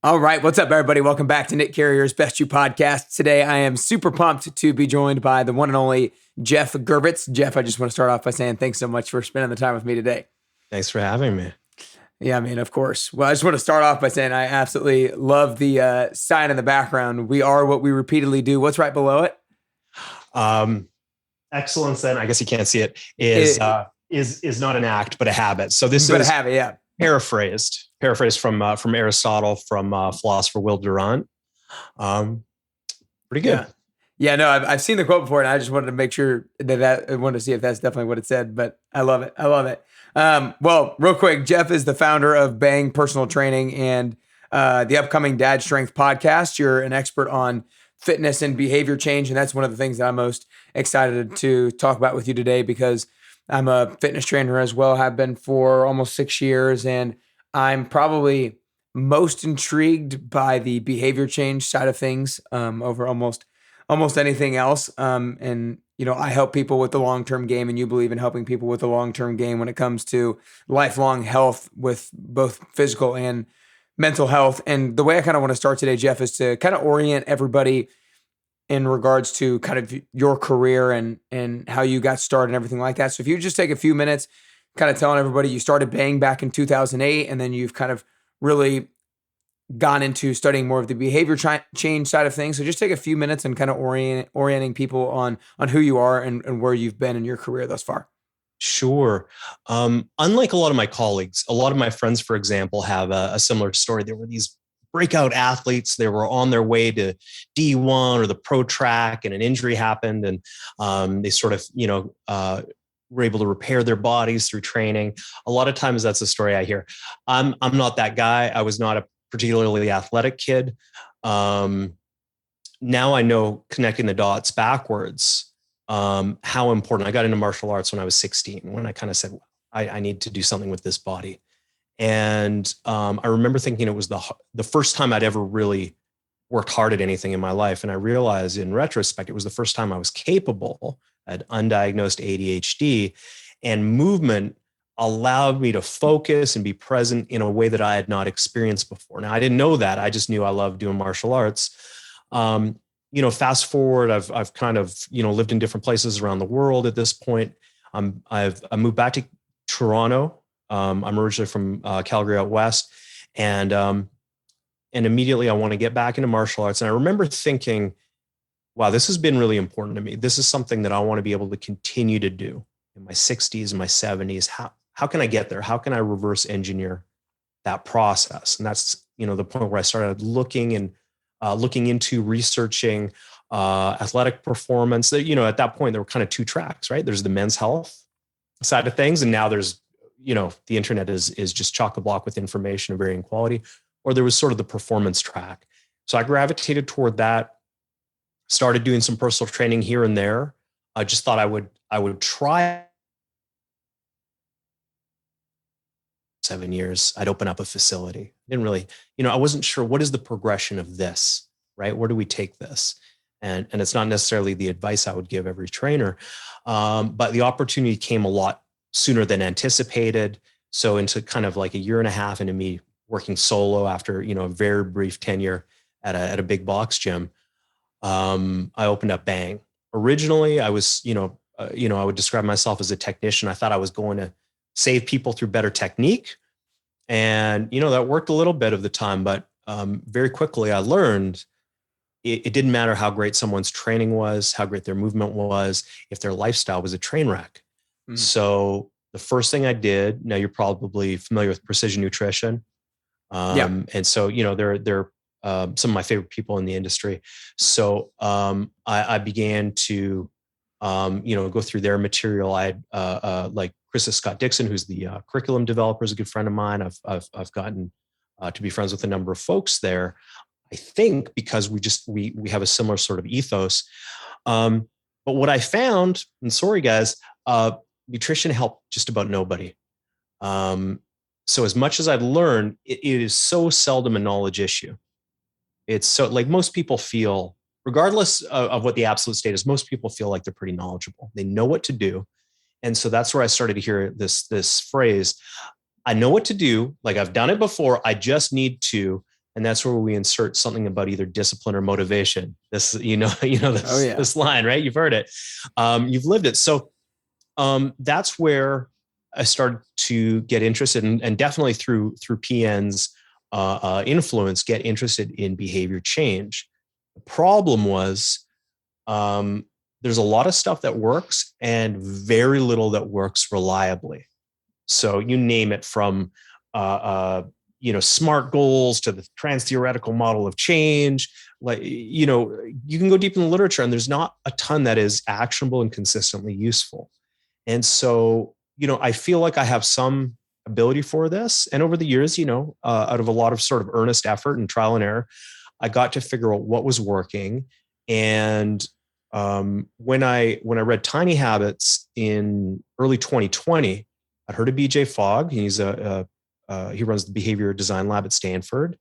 All right, what's up, everybody? Welcome back to Nick Carrier's Best You podcast. Today, I am super pumped to be joined by the one and only Geoff Girvitz. Jeff, I just want to start off by saying thanks so much for spending the time with me today. Thanks for having me. Yeah, I mean, of course. Well, I just want to start off by saying I absolutely love the sign in the background. We are what we repeatedly do. What's right below it? Excellence, then, I guess you can't see it, is not an act, but a habit. So this is a habit, yeah. Paraphrased from Aristotle, from philosopher Will Durant. Pretty good. Yeah, no, I've seen the quote before, and I just wanted to make sure that I wanted to see if that's definitely what it said. But I love it. Well, real quick, Geoff is the founder of Bang Personal Training and the upcoming Dad Strength podcast. You're an expert on fitness and behavior change, and that's one of the things that I'm most excited to talk about with you today because I'm a fitness trainer as well, have been for almost 6 years, and I'm probably most intrigued by the behavior change side of things over almost anything else. And I help people with the long-term game, and you believe in helping people with the long-term game when it comes to lifelong health with both physical and mental health. And the way I kind of want to start today, Geoff, is to kind of orient everybody in regards to kind of your career and how you got started and everything like that. So if you just take a few minutes kind of telling everybody you started Bang back in 2008, and then you've kind of really gone into studying more of the behavior change side of things. So just take a few minutes and kind of orienting people on who you are and where you've been in your career thus far. Sure. Unlike a lot of my colleagues, a lot of my friends, for example, have a similar story. There were these breakout athletes. They were on their way to D1 or the pro track, and an injury happened, and they sort of, were able to repair their bodies through training. A lot of times that's the story I hear. I'm not that guy. I was not a particularly athletic kid. Now I know, connecting the dots backwards, how important. I got into martial arts when I was 16, when I kind of said, I need to do something with this body. And I remember thinking it was the first time I'd ever really worked hard at anything in my life. And I realized in retrospect, it was the first time I was capable. I had undiagnosed ADHD, and movement allowed me to focus and be present in a way that I had not experienced before. Now, I didn't know that. I just knew I loved doing martial arts. Fast forward, I've kind of, lived in different places around the world at this point. I moved back to Toronto. I'm originally from Calgary out west, and immediately I want to get back into martial arts. And I remember thinking, wow, this has been really important to me. This is something that I want to be able to continue to do in my 60s and my 70s. How can I get there? How can I reverse engineer that process? And that's, the point where I started looking into researching athletic performance. That, at that point, there were kind of two tracks, right? There's the men's health side of things, and now there's, the internet is just chock-a-block with information of varying quality, or there was sort of the performance track. So I gravitated toward that, started doing some personal training here and there. I just thought I would try. 7 years, I'd open up a facility. Didn't really, I wasn't sure, what is the progression of this, right? Where do we take this? And it's not necessarily the advice I would give every trainer, but the opportunity came a lot sooner than anticipated. So into kind of like a year and a half into me working solo after, a very brief tenure at a big box gym, I opened up Bang. Originally, I was, I would describe myself as a technician. I thought I was going to save people through better technique. And, that worked a little bit of the time, but very quickly I learned it didn't matter how great someone's training was, how great their movement was, if their lifestyle was a train wreck. So the first thing I did, now you're probably familiar with precision nutrition. And so, they're some of my favorite people in the industry. So I began to, go through their material. I had like Chris Scott Dixon, who's the curriculum developer, is a good friend of mine. I've gotten to be friends with a number of folks there. I think because we have a similar sort of ethos. But what I found, and sorry guys, nutrition helped just about nobody. So as much as I've learned, it is so seldom a knowledge issue. It's so, like, most people feel, regardless of what the absolute state is, most people feel like they're pretty knowledgeable. They know what to do. And so that's where I started to hear this phrase, I know what to do. Like, I've done it before. I just need to And that's where we insert something about either discipline or motivation. This, Oh yeah. this line, right? You've heard it. You've lived it. So that's where I started to get interested, and definitely through PN's influence, get interested in behavior change. The problem was there's a lot of stuff that works and very little that works reliably. So you name it, from SMART goals to the trans theoretical model of change. Like, you can go deep in the literature, and there's not a ton that is actionable and consistently useful. And so, I feel like I have some ability for this. And over the years, out of a lot of sort of earnest effort and trial and error, I got to figure out what was working. And when I read Tiny Habits in early 2020, I'd heard of BJ Fogg. He's he runs the behavior design lab at Stanford.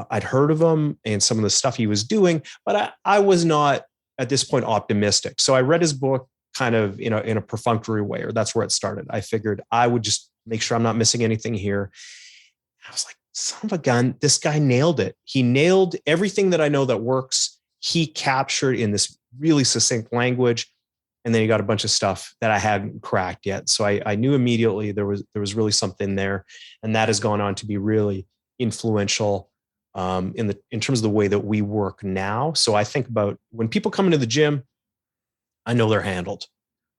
I'd heard of him and some of the stuff he was doing, but I was not at this point optimistic. So I read his book kind of in a perfunctory way, or that's where it started. I figured I would just make sure I'm not missing anything here. I was like, son of a gun, this guy nailed it. He nailed everything that I know that works. He captured in this really succinct language. And then he got a bunch of stuff that I hadn't cracked yet. So I knew immediately there was really something there. And that has gone on to be really influential in terms of the way that we work now. So I think about when people come into the gym, I know they're handled.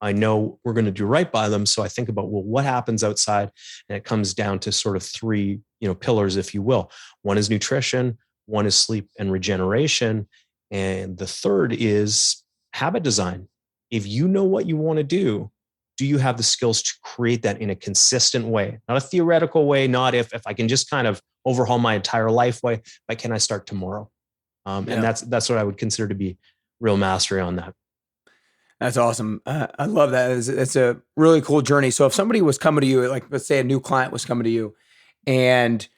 I know we're going to do right by them. So I think about, well, what happens outside? And it comes down to sort of three, pillars, if you will. One is nutrition, one is sleep and regeneration. And the third is habit design. If you know what you want to do you have the skills to create that in a consistent way? Not a theoretical way, not if I can just kind of overhaul my entire life way, but can I start tomorrow? And that's what I would consider to be real mastery on that. That's awesome. I love that. It's a really cool journey. So if somebody was coming to you, like let's say a new client was coming to you and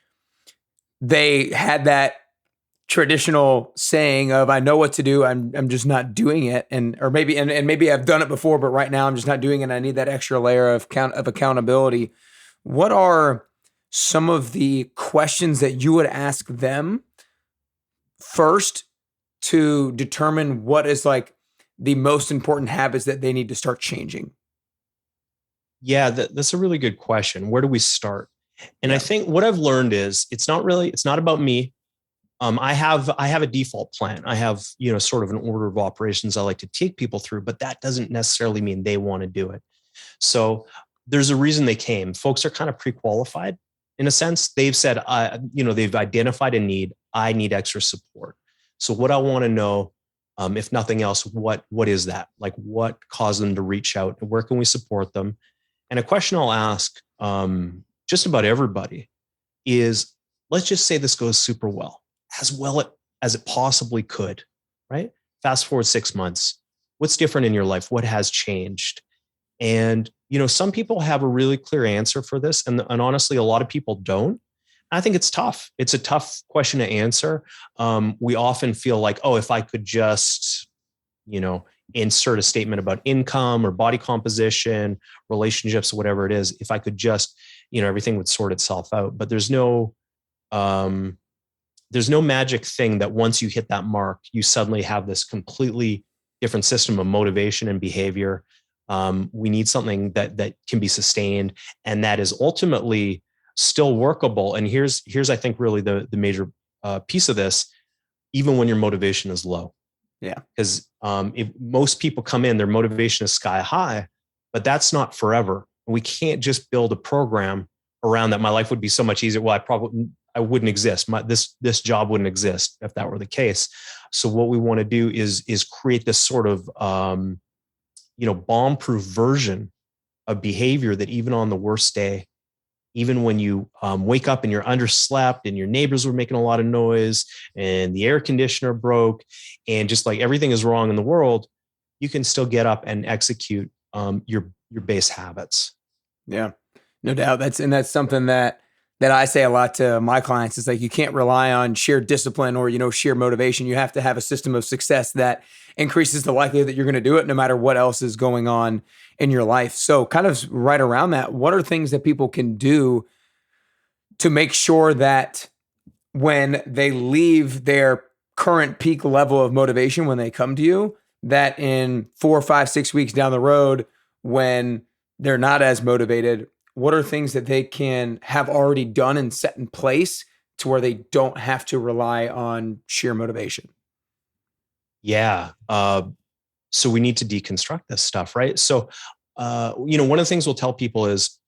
they had that traditional saying of, I know what to do, I'm just not doing it. Or maybe maybe I've done it before, but right now I'm just not doing it. I need that extra layer of accountability. What are some of the questions that you would ask them first to determine what is like the most important habits that they need to start changing? Yeah, that's a really good question. Where do we start? And I think what I've learned is it's not about me. I have a default plan. I have, sort of an order of operations I like to take people through, but that doesn't necessarily mean they want to do it. So there's a reason they came. Folks are kind of pre-qualified in a sense. They've said, they've identified a need. I need extra support. So what I want to know, if nothing else, what is that? Like, what caused them to reach out? Where can we support them? And a question I'll ask just about everybody is, let's just say this goes super well as it possibly could, right? Fast forward 6 months. What's different in your life? What has changed? And, some people have a really clear answer for this. And honestly, a lot of people don't. I think it's tough. It's a tough question to answer. We often feel like, oh, if I could just, insert a statement about income or body composition, relationships, whatever it is, if I could just, everything would sort itself out. But there's no magic thing that once you hit that mark, you suddenly have this completely different system of motivation and behavior. We need something that can be sustained and that is ultimately still workable. And here's I think really the major piece of this, even when your motivation is low. Yeah. Because if most people come in, their motivation is sky high, but that's not forever. We can't just build a program around that. My life would be so much easier. Well, I wouldn't exist. This job wouldn't exist if that were the case. So what we want to do is create this sort of bomb-proof version of behavior that even on the worst day, even when you wake up and you're underslept and your neighbors were making a lot of noise and the air conditioner broke and just like everything is wrong in the world, you can still get up and execute your base habits. Yeah, no doubt. That's something that I say a lot to my clients. It's like, you can't rely on sheer discipline or, sheer motivation. You have to have a system of success that increases the likelihood that you're going to do it no matter what else is going on in your life. So kind of right around that, what are things that people can do to make sure that when they leave their current peak level of motivation when they come to you, that in 4, 5, 6 weeks down the road, when they're not as motivated, what are things that they can have already done and set in place to where they don't have to rely on sheer motivation? Yeah. So we need to deconstruct this stuff, right? So, one of the things we'll tell people is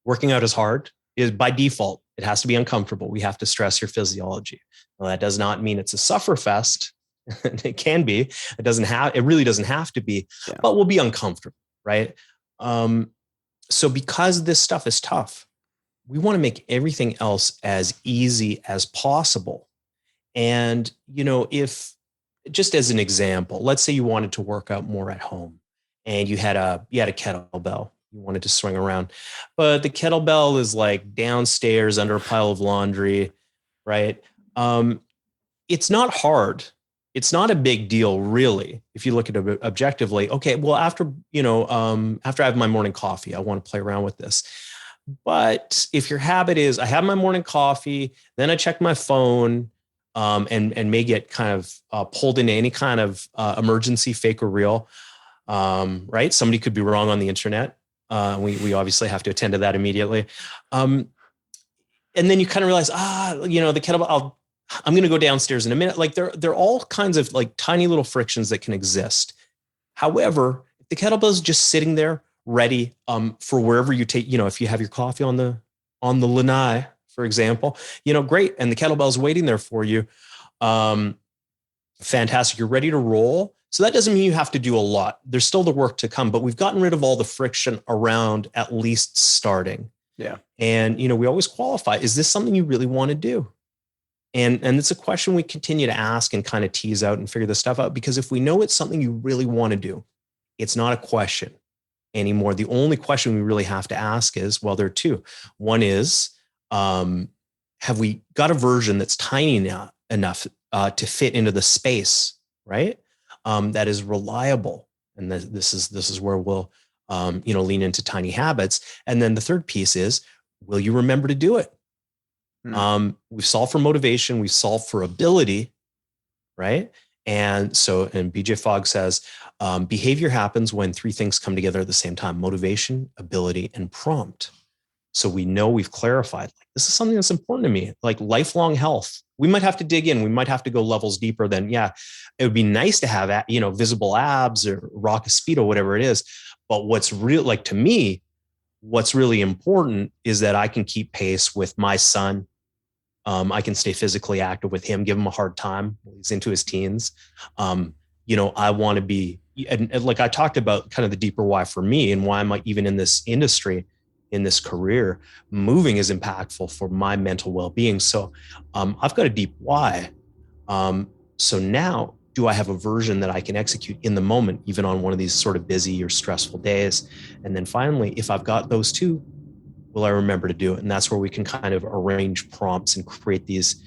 working out is hard. Is by default, it has to be uncomfortable. We have to stress your physiology. Well, that does not mean it's a suffer fest. It can be. It really doesn't have to be, Yeah. but we'll be uncomfortable, right? So because this stuff is tough, we want to make everything else as easy as possible. And, if just as an example, let's say you wanted to work out more at home and you had a kettlebell you wanted to swing around, but the kettlebell is like downstairs under a pile of laundry, right? It's not hard. It's not a big deal, really, if you look at it objectively. Okay, well, after I have my morning coffee, I want to play around with this. But if your habit is, I have my morning coffee, then I check my phone, and may get kind of pulled into any kind of emergency, fake or real, right? Somebody could be wrong on the internet. We obviously have to attend to that immediately. And then you kind of realize, the kettlebell, I'm going to go downstairs in a minute. Like there are all kinds of like tiny little frictions that can exist. However, if the kettlebell is just sitting there ready for wherever you take, if you have your coffee on the lanai, for example, great. And the kettlebell's waiting there for you. Fantastic. You're ready to roll. So that doesn't mean you have to do a lot. There's still the work to come, but we've gotten rid of all the friction around at least starting. Yeah. And, we always qualify. Is this something you really want to do? And it's a question we continue to ask and kind of tease out and figure this stuff out, because if we know it's something you really want to do, it's not a question anymore. The only question we really have to ask is, well, there are two. One is, have we got a version that's tiny enough to fit into the space, right? That is reliable. And this is where we'll, lean into tiny habits. And then the third piece is, will you remember to do it? We've solved for motivation. We've solved for ability, right? And BJ Fogg says, behavior happens when three things come together at the same time: motivation, ability, and prompt. So we know we've clarified, like, this is something that's important to me, like lifelong health. We might have to dig in. We might have to go levels deeper than, it would be nice to have, visible abs or rock a speed or whatever it is. But what's real, like, to me, what's really important is that I can keep pace with my son. I can stay physically active with him, give him a hard time when he's into his teens. I want to be, and like I talked about kind of the deeper why for me and why I'm even in this industry, in this career. Moving is impactful for my mental well-being. So I've got a deep why. So now, do I have a version that I can execute in the moment, even on one of these sort of busy or stressful days? And then finally, if I've got those two, will I remember to do it? And that's where we can kind of arrange prompts and create these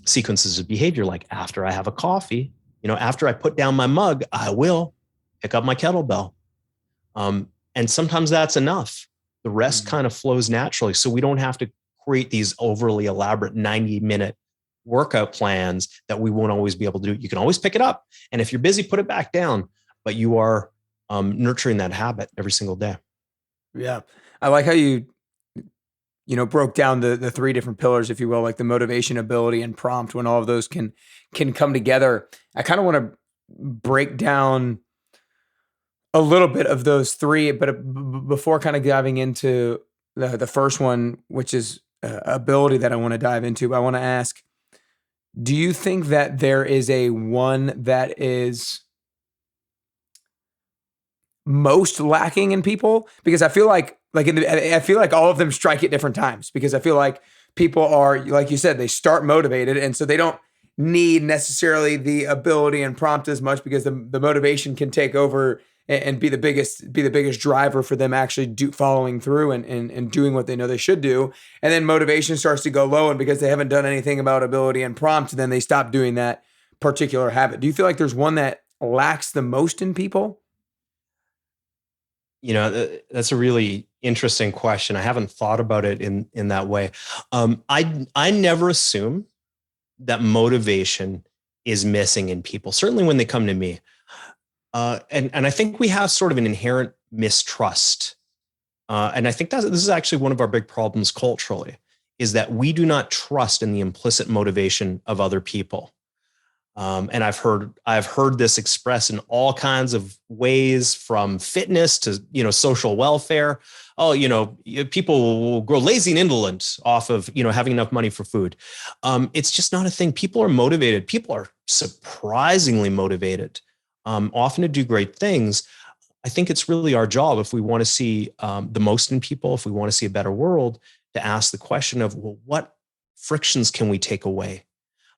sequences of behavior. Like after I have a coffee, after I put down my mug, I will pick up my kettlebell. And sometimes that's enough. The rest kind of flows naturally. So we don't have to create these overly elaborate 90-minute workout plans that we won't always be able to do. You can always pick it up. And if you're busy, put it back down. But you are nurturing that habit every single day. Yeah. I like how you broke down the three different pillars, if you will, like the motivation, ability, and prompt, when all of those can come together. I kind of want to break down a little bit of those three, but before kind of diving into the first one, which is ability, that I want to dive into, I want to ask, do you think that there is a one that is most lacking in people? Because I feel like I feel like all of them strike at different times, because I feel like people are, like you said, they start motivated, and so they don't need necessarily the ability and prompt as much, because the motivation can take over and be the biggest driver for them actually following through and doing what they know they should do. And then motivation starts to go low, and because they haven't done anything about ability and prompt, then they stop doing that particular habit. Do you feel like there's one that lacks the most in people? That's a really Interesting question. I haven't thought about it in that way. I never assume that motivation is missing in people. Certainly when they come to me, and I think we have sort of an inherent mistrust. And I think that this is actually one of our big problems culturally, is that we do not trust in the implicit motivation of other people. And I've heard this expressed in all kinds of ways, from fitness to, social welfare. Oh, people will grow lazy and indolent off of, having enough money for food. It's just not a thing. People are motivated. People are surprisingly motivated, often to do great things. I think it's really our job, if we want to see the most in people, if we want to see a better world, to ask the question of, well, what frictions can we take away?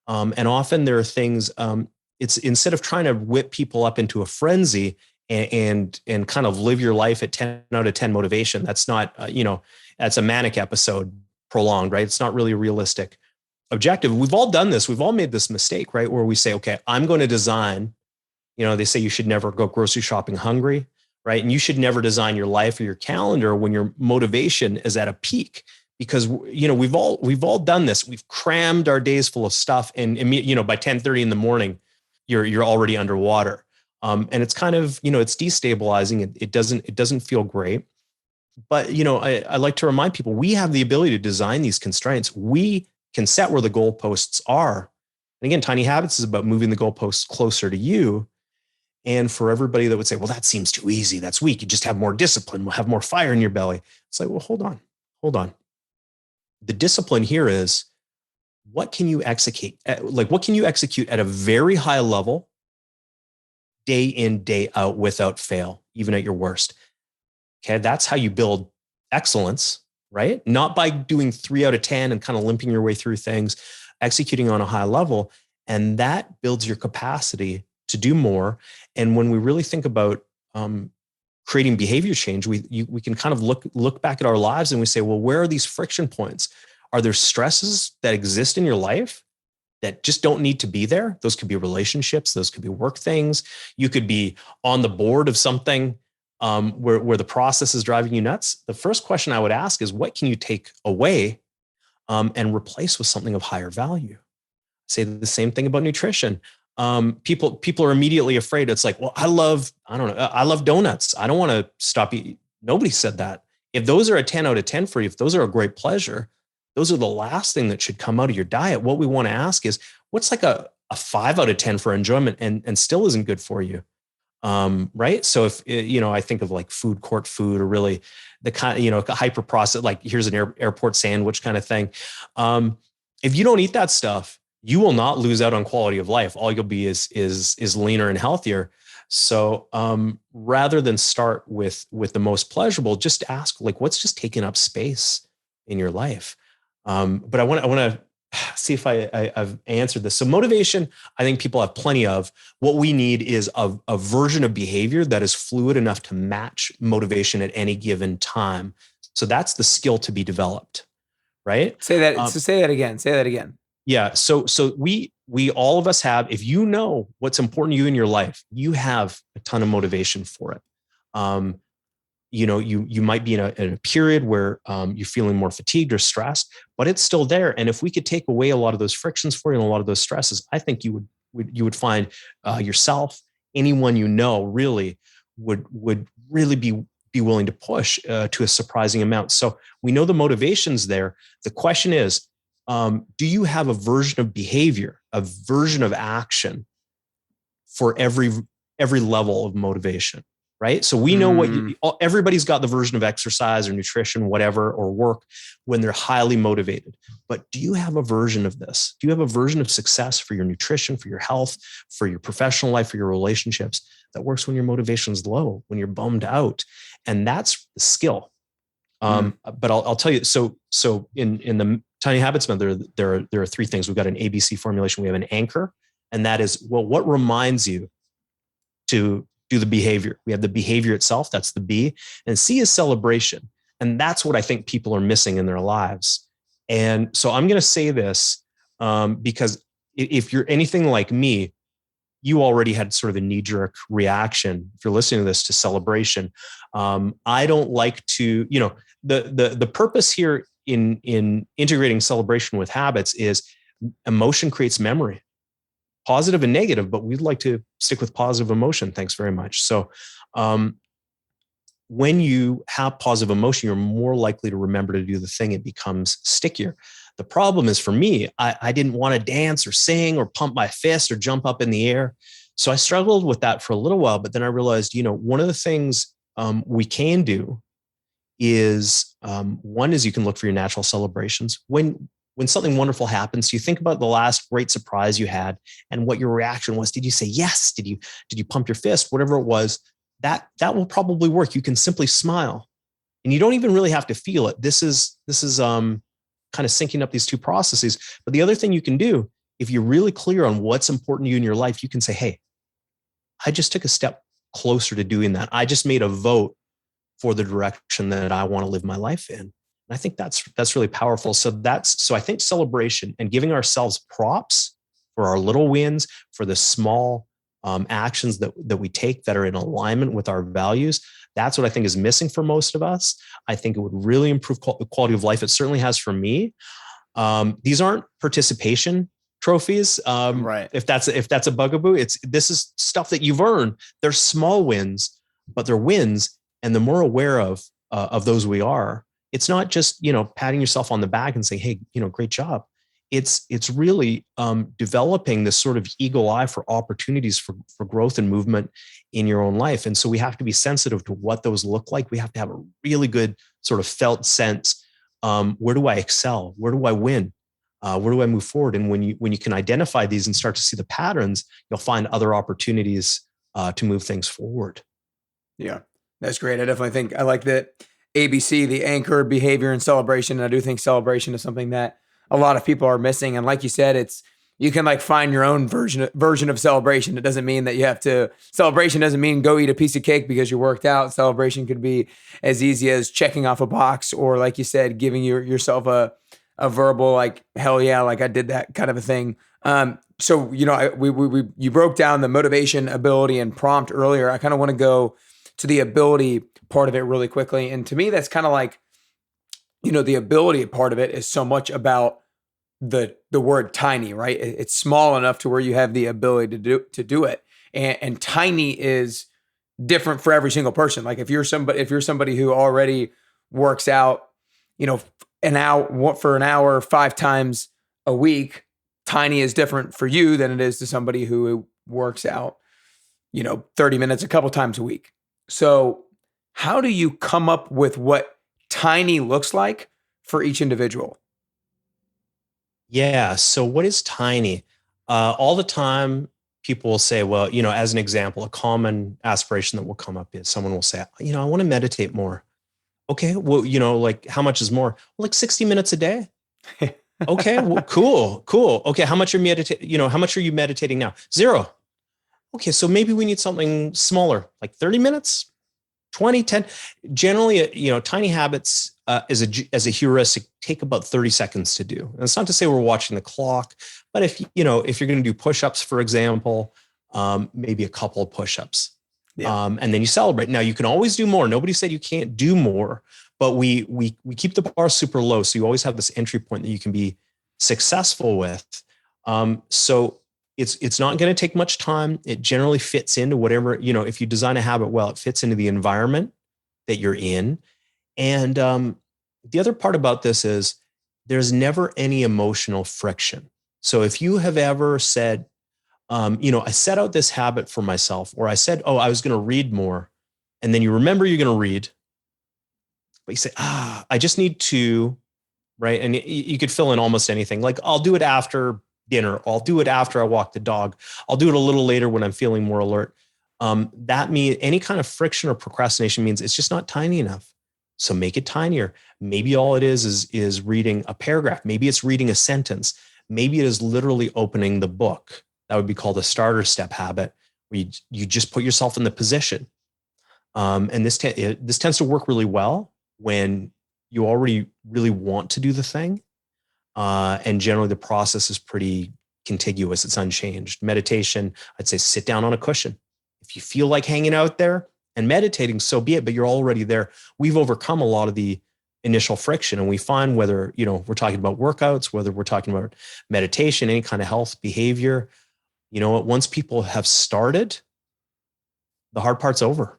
And often there are things, it's instead of trying to whip people up into a frenzy and kind of live your life at 10 out of 10 motivation. That's not, that's a manic episode prolonged, right? It's not really a realistic objective. We've all done this. We've all made this mistake, right? Where we say, okay, I'm going to design, they say you should never go grocery shopping hungry, right? And you should never design your life or your calendar when your motivation is at a peak. Because we've all done this. We've crammed our days full of stuff, and by 10:30 in the morning, you're already underwater, and it's kind of it's destabilizing. It doesn't feel great. But I like to remind people, we have the ability to design these constraints. We can set where the goalposts are. And again, Tiny Habits is about moving the goalposts closer to you. And for everybody that would say, well, that seems too easy, that's weak, you just have more discipline, we'll have more fire in your belly. It's like, well, hold on. The discipline here is, what can you execute? What can you execute at a very high level, day in, day out, without fail, even at your worst? Okay, that's how you build excellence, right? Not by doing 3 out of 10 and kind of limping your way through things, executing on a high level. And that builds your capacity to do more. And when we really think about creating behavior change, we can kind of look back at our lives and we say, well, where are these friction points? Are there stresses that exist in your life that just don't need to be there? Those could be relationships. Those could be work things. You could be on the board of something where the process is driving you nuts. The first question I would ask is, what can you take away and replace with something of higher value? Say the same thing about nutrition. People are immediately afraid. It's like, well, I love donuts. I don't want to stop eating. Nobody said that. If those are a 10 out of 10 for you, if those are a great pleasure, those are the last thing that should come out of your diet. What we want to ask is, what's like a 5 out of 10 for enjoyment and still isn't good for you? Right. So if, I think of like food court food, or really the kind, hyper processed, like here's an airport sandwich kind of thing. If you don't eat that stuff, you will not lose out on quality of life. All you'll be is leaner and healthier. So rather than start with the most pleasurable, just ask, like, what's just taking up space in your life? But I want to see if I've answered this. So motivation, I think people have plenty of. What we need is a version of behavior that is fluid enough to match motivation at any given time. So that's the skill to be developed, right? Say that. So say that again. Say that again. Yeah. So we all of us have, if you know what's important to you in your life, you have a ton of motivation for it. You might be in a period where you're feeling more fatigued or stressed, but it's still there. And if we could take away a lot of those frictions for you and a lot of those stresses, I think you would find yourself, anyone you know, really would really be willing to push to a surprising amount. So we know the motivation's there. The question is, do you have a version of behavior, a version of action for every level of motivation? Right. So we know everybody's got the version of exercise or nutrition, whatever, or work when they're highly motivated. But do you have a version of this? Do you have a version of success for your nutrition, for your health, for your professional life, for your relationships that works when your motivation is low, when you're bummed out? And that's the skill. But I'll tell you, so in the Tiny Habits method, there are 3 things. We've got an ABC formulation. We have an anchor, and that is, well, what reminds you to do the behavior? We have the behavior itself. That's the B. And C is celebration. And that's what I think people are missing in their lives. And so I'm going to say this because if you're anything like me, you already had sort of a knee-jerk reaction, if you're listening to this, to celebration. I don't like to, the purpose here in integrating celebration with habits is emotion creates memory, positive and negative, but we'd like to stick with positive emotion. Thanks very much. So when you have positive emotion, you're more likely to remember to do the thing. It becomes stickier. The problem is, for me, I didn't want to dance or sing or pump my fist or jump up in the air. So I struggled with that for a little while, but then I realized, one of the things we can do is, one is you can look for your natural celebrations. When something wonderful happens, you think about the last great surprise you had and what your reaction was. Did you say yes? Did you pump your fist? Whatever it was, that will probably work. You can simply smile, and you don't even really have to feel it. This is kind of syncing up these two processes. But the other thing you can do, if you're really clear on what's important to you in your life, you can say, hey, I just took a step closer to doing that. I just made a vote for the direction that I want to live my life in. And I think that's really powerful. So I think celebration and giving ourselves props for our little wins, for the small actions that we take that are in alignment with our values, that's what I think is missing for most of us. I think it would really improve quality of life. It certainly has for me. These aren't participation trophies. Right. If that's a bugaboo, this is stuff that you've earned. They're small wins, but they're wins. And the more aware of those we are, it's not just, patting yourself on the back and saying, hey, great job. It's really developing this sort of eagle eye for opportunities for growth and movement in your own life. And so we have to be sensitive to what those look like. We have to have a really good sort of felt sense. Where do I excel? Where do I win? Where do I move forward? And when you can identify these and start to see the patterns, you'll find other opportunities to move things forward. Yeah, that's great. I definitely think I like that ABC, the anchor, behavior, and celebration. And I do think celebration is something that a lot of people are missing. And like you said, you can like find your own version of celebration. It doesn't mean that you have to. Celebration doesn't mean go eat a piece of cake because you worked out. Celebration could be as easy as checking off a box, or like you said, giving yourself a verbal like hell yeah, like I did that kind of a thing. So you broke down the motivation, ability, and prompt earlier. I kind of want to go to the ability part of it really quickly. And to me, that's kind of like, the ability part of it is so much about the word tiny, right? It's small enough to where you have the ability to do it. And tiny is different for every single person. Like if you're somebody who already works out, an hour 5 times a week, tiny is different for you than it is to somebody who works out, 30 minutes a couple times a week. So how do you come up with what tiny looks like for each individual? Yeah. So what is tiny? All the time, people will say, well, as an example, a common aspiration that will come up is someone will say, I want to meditate more. Okay. Well, like how much is more? Well, like 60 minutes a day. Okay. Well, cool. Okay. How much are you meditating now? 0. Okay. So maybe we need something smaller, like 30 minutes, 20, 10. Generally, tiny habits as a heuristic take about 30 seconds to do. And it's not to say we're watching the clock, but if you're going to do push-ups, for example, maybe a couple of push-ups. Yeah. And then you celebrate. Now you can always do more. Nobody said you can't do more, but we keep the bar super low. So you always have this entry point that you can be successful with. So it's not going to take much time. It generally fits into whatever, if you design a habit well, it fits into the environment that you're in. And the other part about this is there's never any emotional friction. So if you have ever said, I set out this habit for myself, or I said, I was going to read more. And then you remember you're going to read, but you say, I just need to, right? And you could fill in almost anything. Like I'll do it after dinner. I'll do it after I walk the dog. I'll do it a little later when I'm feeling more alert. That means any kind of friction or procrastination means it's just not tiny enough. So make it tinier. Maybe all it is reading a paragraph. Maybe it's reading a sentence. Maybe it is literally opening the book. That would be called a starter step habit, where you just put yourself in the position. And this tends to work really well when you already really want to do the thing. And generally the process is pretty contiguous. It's unchanged. Meditation, I'd say sit down on a cushion. If you feel like hanging out there and meditating, so be it, but you're already there. We've overcome a lot of the initial friction. And we find whether, we're talking about workouts, whether we're talking about meditation, any kind of health behavior, once people have started, the hard part's over.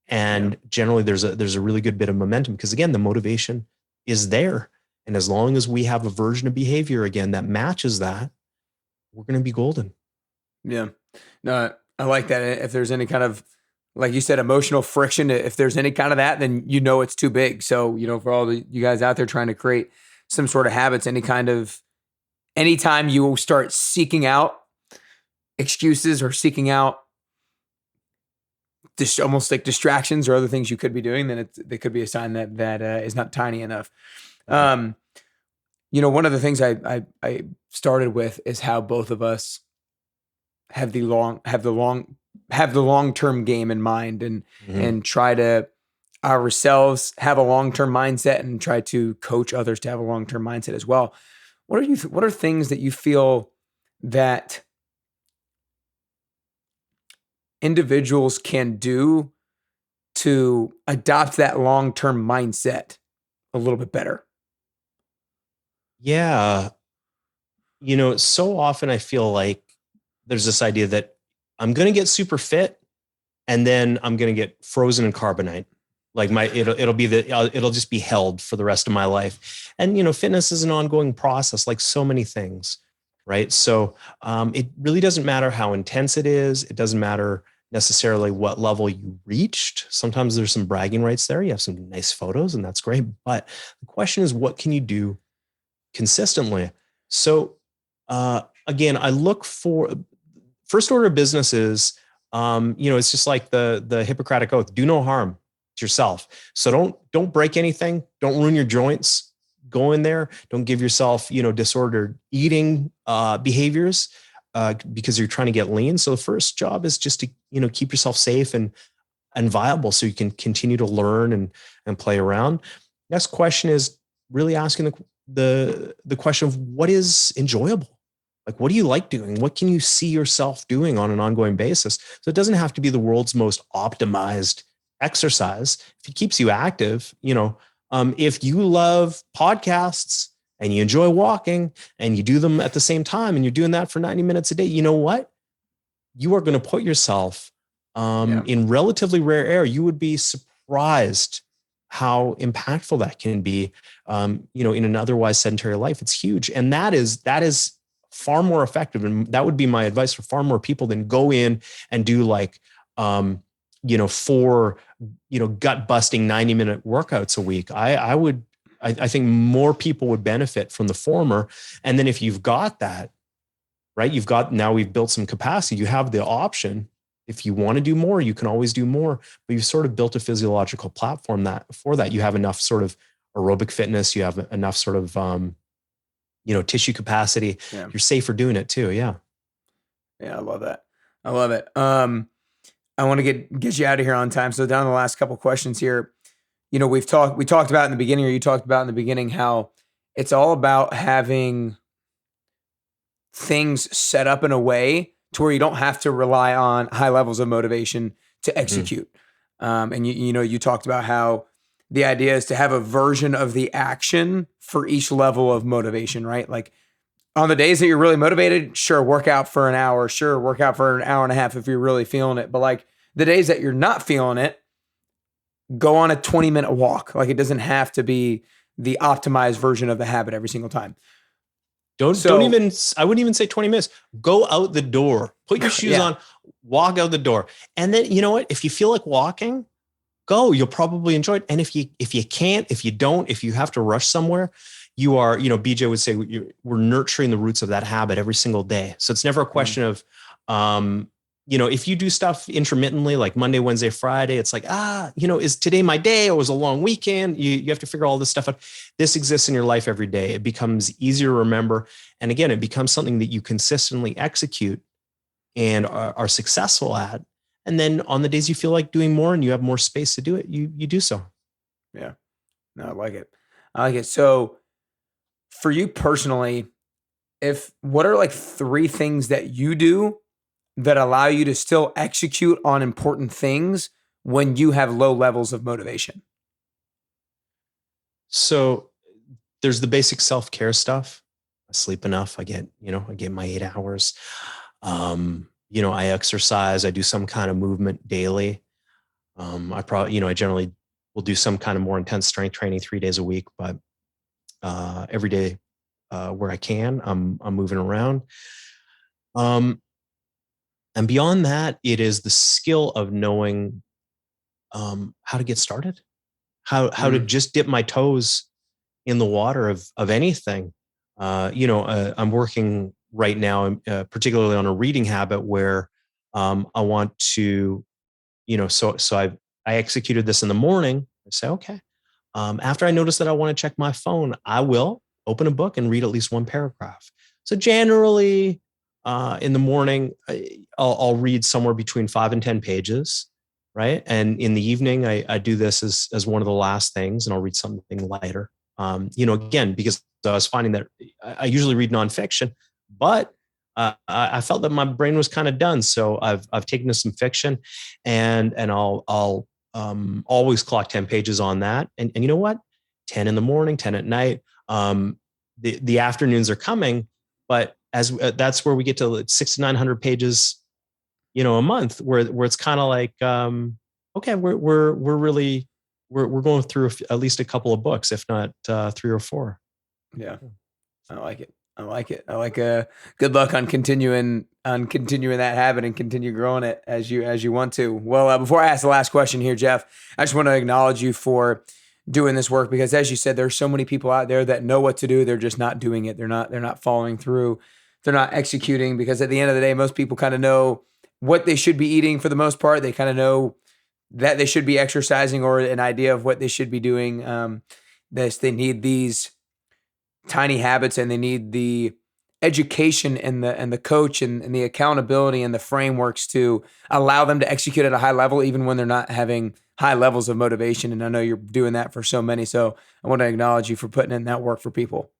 And generally there's a really good bit of momentum because again, the motivation is there. And as long as we have a version of behavior again that matches that, we're going to be golden. Yeah. No, I like that. If there's any kind of, like you said, emotional friction, if there's any kind of that, then it's too big. So, for all you guys out there trying to create some sort of habits, anytime you start seeking out excuses or seeking out just almost like distractions or other things you could be doing, then it could be a sign that is not tiny enough. One of the things I started with is how both of us have the long-term game in mind and try to ourselves have a long-term mindset and try to coach others to have a long-term mindset as well. What are things that you feel that individuals can do to adopt that long-term mindset a little bit better? Yeah. So often I feel like there's this idea that I'm going to get super fit and then I'm going to get frozen in carbonite. Like it'll just be held for the rest of my life. And, fitness is an ongoing process, like so many things. Right. So it really doesn't matter how intense it is. It doesn't matter necessarily what level you reached. Sometimes there's some bragging rights there. You have some nice photos and that's great. But the question is, what can you do consistently? So again, I look for first order of business is, it's just like the Hippocratic Oath, do no harm to yourself. So don't break anything. Don't ruin your joints. Go in there. Don't give yourself, disordered eating behaviors because you're trying to get lean. So the first job is just to, keep yourself safe and viable so you can continue to learn and play around. Next question is really asking the question of what is enjoyable. Like, what do you like doing? What can you see yourself doing on an ongoing basis? So it doesn't have to be the world's most optimized exercise. If it keeps you active, if you love podcasts and you enjoy walking and you do them at the same time and you're doing that for 90 minutes a day, you know what? You are going to put yourself in relatively rare air. You would be surprised how impactful that can be, in an otherwise sedentary life. It's huge. And that is far more effective. And that would be my advice for far more people than go in and do like, 4, gut busting 90-minute workouts a week. I think more people would benefit from the former. And then if you've got that, right, now we've built some capacity, you have the option. If you want to do more, you can always do more, but you've sort of built a physiological platform for that you have enough sort of aerobic fitness, you have enough sort of, tissue capacity. Yeah. You're safe for doing it too. Yeah. Yeah. I love that. I love it. I want to get you out of here on time. So down to the last couple of questions here, we talked about in the beginning, or you talked about in the beginning, how it's all about having things set up in a way to where you don't have to rely on high levels of motivation to execute. And you talked about how the idea is to have a version of the action for each level of motivation, right? Like on the days that you're really motivated, sure, work out for an hour, sure, work out for an hour and a half if you're really feeling it. But like the days that you're not feeling it, go on a 20-minute walk. Like it doesn't have to be the optimized version of the habit every single time. I wouldn't even say 20 minutes. Go out the door, put your shoes on, walk out the door. And then, you know what? If you feel like walking, go, you'll probably enjoy it. And if you can't, if you have to rush somewhere, you are, BJ would say we're nurturing the roots of that habit every single day. So it's never a question of, if you do stuff intermittently, like Monday, Wednesday, Friday, it's like, is today my day? Or was a long weekend? You have to figure all this stuff out. This exists in your life every day. It becomes easier to remember. And again, it becomes something that you consistently execute and are successful at. And then on the days you feel like doing more and you have more space to do it, you do so. Yeah. No, I like it. So for you personally, if what are like three things that you do that allow you to still execute on important things when you have low levels of motivation? So there's the basic self-care stuff. I sleep enough. I get my 8 hours. I exercise. I do some kind of movement daily. I generally will do some kind of more intense strength training 3 days a week, but every day where I can, I'm moving around. Um, and beyond that, it is the skill of knowing how to get started, how to Mm, just dip my toes in the water of anything. I'm working right now, particularly on a reading habit where I want to, I executed this in the morning. I say, okay. After I notice that I want to check my phone, I will open a book and read at least one paragraph. So generally, in the morning, I'll read somewhere between 5 and 10 pages, right? And in the evening, I do this as one of the last things, and I'll read something lighter. Again, because I was finding that I usually read nonfiction, but I felt that my brain was kind of done. So I've taken to some fiction, and I'll always clock 10 pages on that. And you know what? 10 in the morning, 10 at night. The afternoons are coming, but as that's where we get to 600 to 900 pages, a month where it's kind of like, okay, we're really, we're going through at least a couple of books, if not 3 or 4. yeah. I like it. I like it. I like good luck on continuing that habit and continue growing it as you want to. Well, before I ask the last question here, Geoff, I just want to acknowledge you for doing this work because, as you said, there's so many people out there that know what to do. They're just not doing it. They're not following through. They're not executing because at the end of the day, most people kind of know what they should be eating for the most part. They kind of know that they should be exercising or an idea of what they should be doing. They need these tiny habits and they need the education and the coach and the accountability and the frameworks to allow them to execute at a high level even when they're not having high levels of motivation. And I know you're doing that for so many, so I want to acknowledge you for putting in that work for people.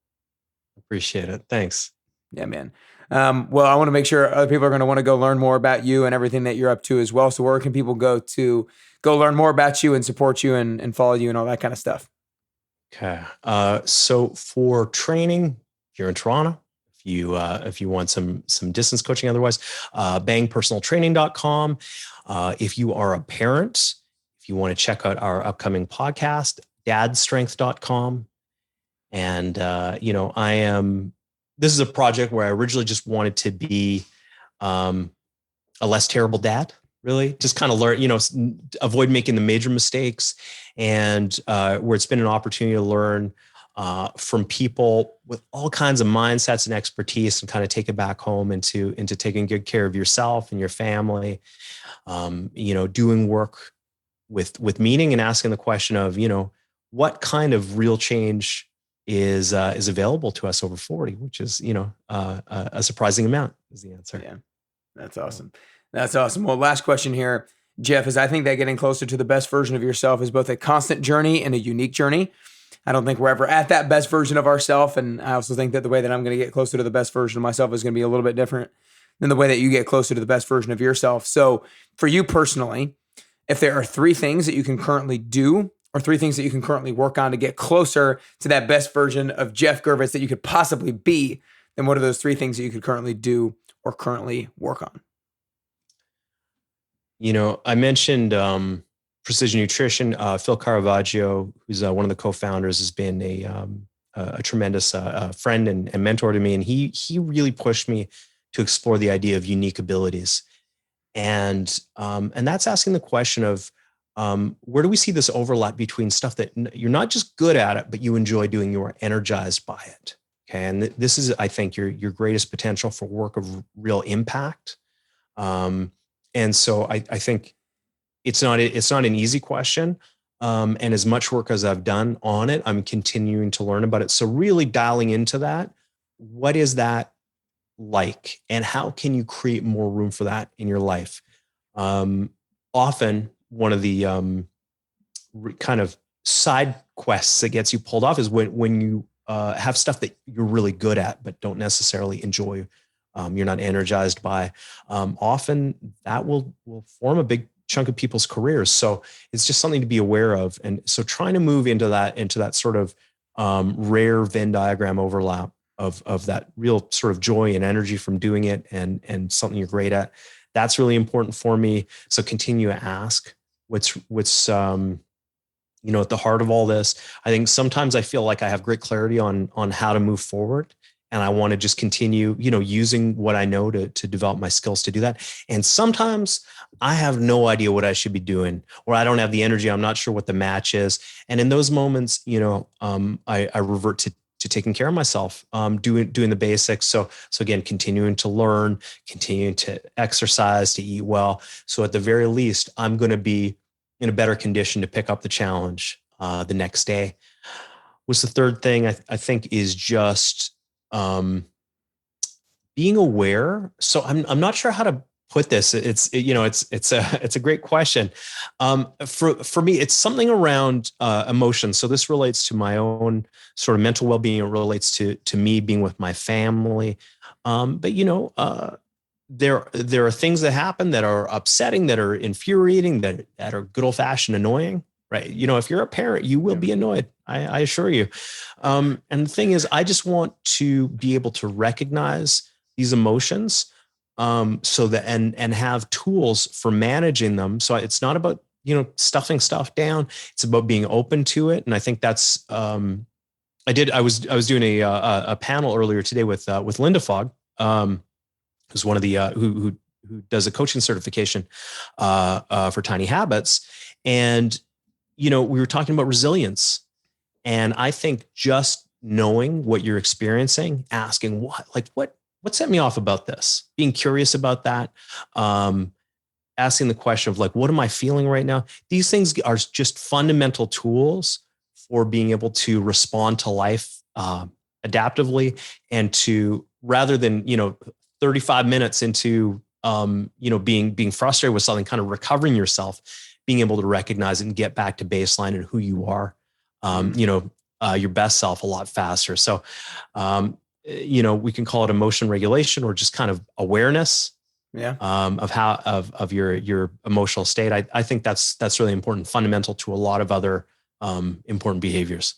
Appreciate it. Thanks. Yeah, man. Well, I want to make sure other people are going to want to go learn more about you and everything that you're up to as well. So where can people go to go learn more about you and support you and follow you and all that kind of stuff? Okay. So for training, if you're in Toronto, if you want some distance coaching, otherwise, bangpersonaltraining.com. If you are a parent, if you want to check out our upcoming podcast, dadstrength.com. And I am. This is a project where I originally just wanted to be a less terrible dad, really just kind of learn, avoid making the major mistakes, and where it's been an opportunity to learn from people with all kinds of mindsets and expertise and kind of take it back home into taking good care of yourself and your family, doing work with meaning and asking the question of, what kind of real change is available to us over 40, which is, a surprising amount is the answer. Yeah. That's awesome. That's awesome. Well, last question here, Geoff, is I think that getting closer to the best version of yourself is both a constant journey and a unique journey. I don't think we're ever at that best version of ourselves. And I also think that the way that I'm going to get closer to the best version of myself is going to be a little bit different than the way that you get closer to the best version of yourself. So for you personally, if there are three things that you can currently do or three things that you can currently work on to get closer to that best version of Geoff Girvitz that you could possibly be, then what are those three things that you could currently do or currently work on? I mentioned precision nutrition. Phil Caravaggio, who's one of the co-founders, has been a tremendous friend and mentor to me, and he really pushed me to explore the idea of unique abilities, and that's asking the question of where do we see this overlap between stuff that you're not just good at it, but you enjoy doing, you are energized by it. Okay, and this is, I think, your greatest potential for work of real impact. Um, and so I think it's not an easy question. And as much work as I've done on it, I'm continuing to learn about it. So really dialing into that, what is that like, and how can you create more room for that in your life? Um, Often, one of the kind of side quests that gets you pulled off is when you have stuff that you're really good at, but don't necessarily enjoy. You're not energized by. Often that will form a big chunk of people's careers. So it's just something to be aware of. And so trying to move into that sort of rare Venn diagram overlap of that real sort of joy and energy from doing it and something you're great at. That's really important for me. So continue to ask what's at the heart of all this. I think sometimes I feel like I have great clarity on how to move forward. And I want to just continue, using what I know to develop my skills to do that. And sometimes I have no idea what I should be doing, or I don't have the energy. I'm not sure what the match is. And in those moments, I revert to taking care of myself, doing the basics. So again, continuing to learn, continuing to exercise, to eat well. So at the very least, I'm going to be in a better condition to pick up the challenge the next day. Was the third thing I think is just being aware. So I'm not sure how to put this. It's a great question. For me, it's something around emotion. So this relates to my own sort of mental well-being. It relates to me being with my family. But there are things that happen that are upsetting, that are infuriating, that are good old fashioned annoying, right? If you're a parent, you will be annoyed. I assure you. And the thing is, I just want to be able to recognize these emotions, so that and have tools for managing them. So it's not about stuffing stuff down. It's about being open to it. And I think that's I was doing a panel earlier today with Linda Fogg. Who's one of the who does a coaching certification for Tiny Habits, and we were talking about resilience, and I think just knowing what you're experiencing, asking what set me off about this, being curious about that, asking the question of what am I feeling right now? These things are just fundamental tools for being able to respond to life adaptively, and to rather than 35 minutes into being frustrated with something, kind of recovering yourself, being able to recognize it and get back to baseline and who you are, your best self a lot faster. So we can call it emotion regulation, or just kind of awareness of your emotional state. I think that's really important, fundamental to a lot of other important behaviors.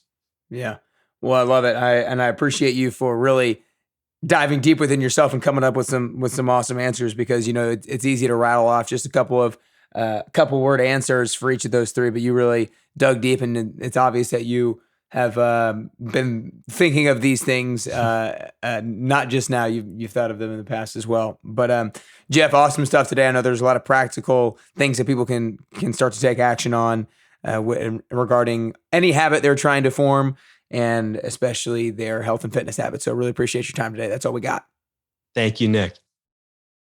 Yeah. Well, I love it. I appreciate you for really diving deep within yourself and coming up with some awesome answers, because it's easy to rattle off just a couple word answers for each of those three, but you really dug deep, and it's obvious that you have been thinking of these things not just now. You've thought of them in the past as well. But Geoff, awesome stuff today. I know there's a lot of practical things that people can start to take action on regarding any habit they're trying to form, and especially their health and fitness habits. So really appreciate your time today. That's all we got. Thank you, Nick.